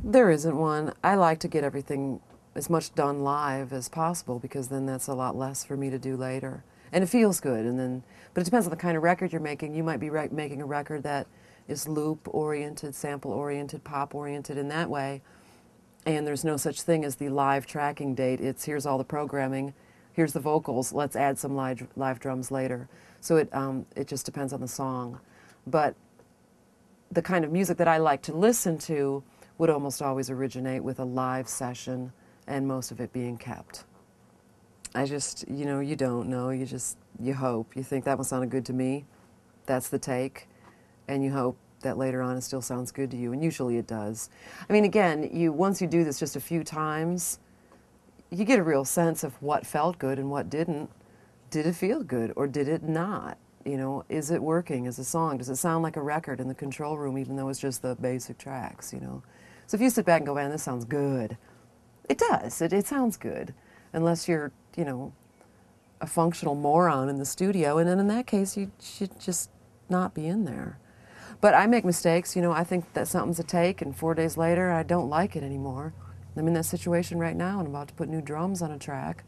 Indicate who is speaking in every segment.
Speaker 1: There isn't one. I like to get everything as much done live as possible because then that's a lot less for me to do later. And it feels good. And then, but it depends on the kind of record you're making. You might be making a record that is loop-oriented, sample-oriented, pop-oriented in that way. And there's no such thing as the live tracking date. It's here's all the programming, here's the vocals, let's add some live drums later. So it just depends on the song. But the kind of music that I like to listen to would almost always originate with a live session and most of it being kept. I just, you don't know, you hope. You think that one sounded good to me, that's the take, and you hope that later on it still sounds good to you, and usually it does. I mean, again, once you do this just a few times, you get a real sense of what felt good and what didn't. Did it feel good or did it not? Is it working as a song? Does it sound like a record in the control room even though it's just the basic tracks, So if you sit back and go, man, this sounds good, it does. It sounds good, unless you're, a functional moron in the studio, and then in that case, you should just not be in there. But I make mistakes, I think that something's a take, and 4 days later, I don't like it anymore. I'm in that situation right now, and I'm about to put new drums on a track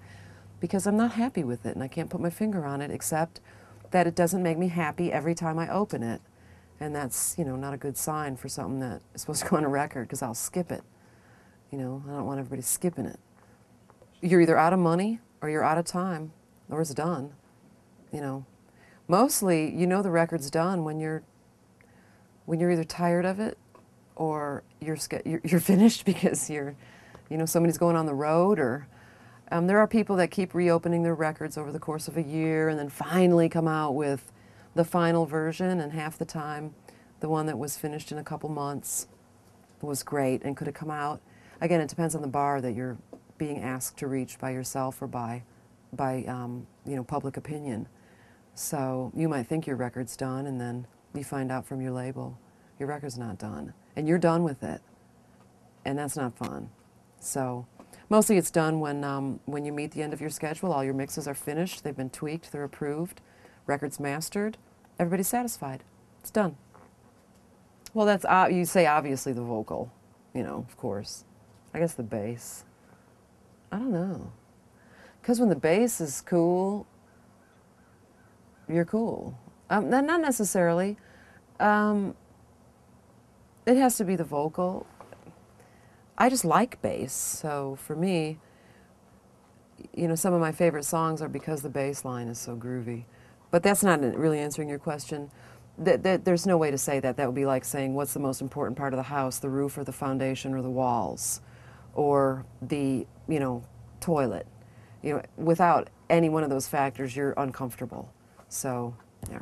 Speaker 1: because I'm not happy with it, and I can't put my finger on it, except that it doesn't make me happy every time I open it. And that's, not a good sign for something that is supposed to go on a record, because I'll skip it. I don't want everybody skipping it. You're either out of money, or you're out of time, or it's done. Mostly, the record's done when you're either tired of it, or you're finished because somebody's going on the road, or there are people that keep reopening their records over the course of a year and then finally come out with the final version, and half the time the one that was finished in a couple months was great and could have come out. Again, it depends on the bar that you're being asked to reach by yourself or by public opinion. So you might think your record's done, and then you find out from your label your record's not done, and you're done with it, and that's not fun. So mostly it's done when you meet the end of your schedule, all your mixes are finished, they've been tweaked, they're approved, record's mastered, everybody's satisfied, it's done. Well, that's, you say obviously the vocal, of course. I guess the bass. I don't know. Because when the bass is cool, you're cool. Not necessarily. It has to be the vocal. I just like bass, so for me, some of my favorite songs are because the bass line is so groovy. But that's not really answering your question. There's no way to say that. That would be like saying, what's the most important part of the house, the roof or the foundation or the walls, or the, toilet. Without any one of those factors, you're uncomfortable. So, yeah.